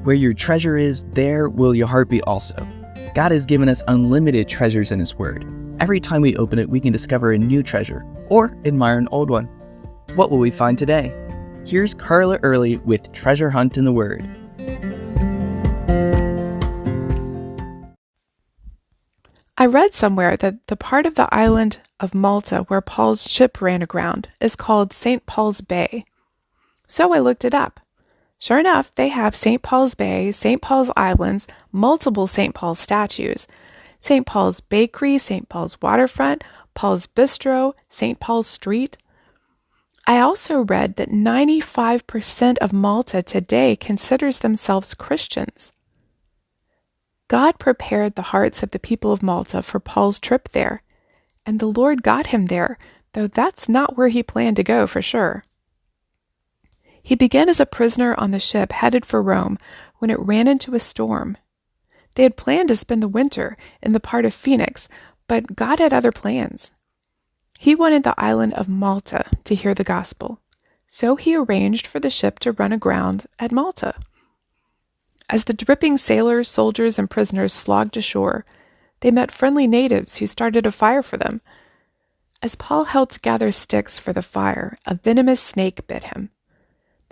Where your treasure is, there will your heart be also. God has given us unlimited treasures in His Word. Every time we open it, we can discover a new treasure or admire an old one. What will we find today? Here's Carla Early with Treasure Hunt in the Word. I read somewhere that the part of the island of Malta where Paul's ship ran aground is called St. Paul's Bay. So I looked it up. Sure enough, they have St. Paul's Bay, St. Paul's Islands, multiple St. Paul statues, St. Paul's Bakery, St. Paul's Waterfront, Paul's Bistro, St. Paul's Street. I also read that 95% of Malta today considers themselves Christians. God prepared the hearts of the people of Malta for Paul's trip there, and the Lord got him there, though that's not where he planned to go for sure. He began as a prisoner on the ship headed for Rome when it ran into a storm. They had planned to spend the winter in the part of Phoenix, but God had other plans. He wanted the island of Malta to hear the gospel, so he arranged for the ship to run aground at Malta. As the dripping sailors, soldiers, and prisoners slogged ashore, they met friendly natives who started a fire for them. As Paul helped gather sticks for the fire, a venomous snake bit him.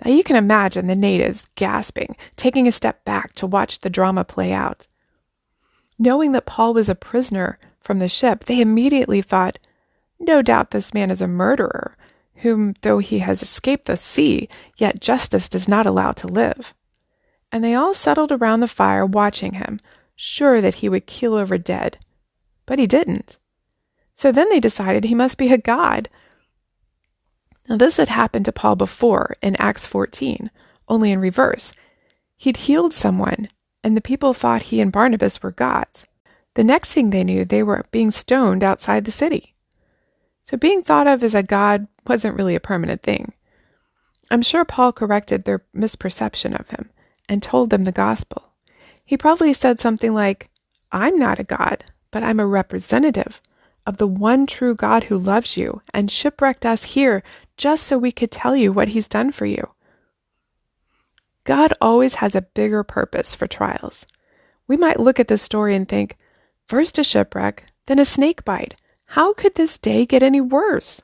Now you can imagine the natives gasping, taking a step back to watch the drama play out. Knowing that Paul was a prisoner from the ship, they immediately thought, "No doubt this man is a murderer, whom, though he has escaped the sea, yet justice does not allow to live." And they all settled around the fire watching him, sure that he would keel over dead. But he didn't. So then they decided he must be a god. Now this had happened to Paul before in Acts 14, only in reverse. He'd healed someone, and the people thought he and Barnabas were gods. The next thing they knew, they were being stoned outside the city. So being thought of as a god wasn't really a permanent thing. I'm sure Paul corrected their misperception of him and told them the gospel. He probably said something like, "I'm not a god, but I'm a representative of the one true God who loves you and shipwrecked us here just so we could tell you what He's done for you." God always has a bigger purpose for trials. We might look at this story and think, first a shipwreck, then a snake bite. How could this day get any worse?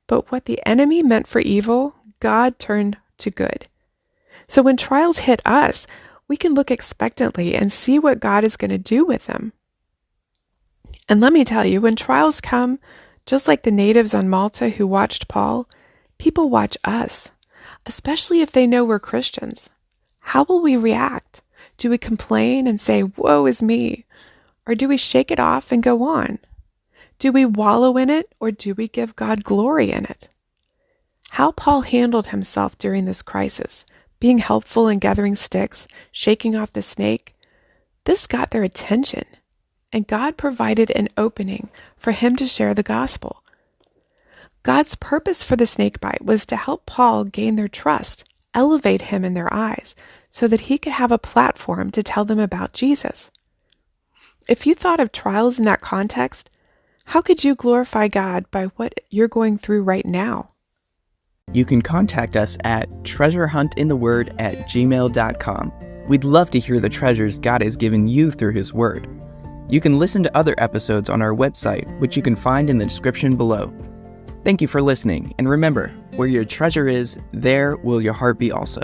But what the enemy meant for evil, God turned to good. So when trials hit us, we can look expectantly and see what God is going to do with them. And let me tell you, when trials come, just like the natives on Malta who watched Paul, people watch us, especially if they know we're Christians. How will we react? Do we complain and say, "Woe is me"? Or do we shake it off and go on? Do we wallow in it, or do we give God glory in it? How Paul handled himself during this crisis, being helpful in gathering sticks, shaking off the snake, this got their attention. And God provided an opening for him to share the gospel. God's purpose for the snakebite was to help Paul gain their trust, elevate him in their eyes, so that he could have a platform to tell them about Jesus. If you thought of trials in that context, how could you glorify God by what you're going through right now? You can contact us at treasurehuntintheword@gmail.com. We'd love to hear the treasures God has given you through His Word. You can listen to other episodes on our website, which you can find in the description below. Thank you for listening, and remember, where your treasure is, there will your heart be also.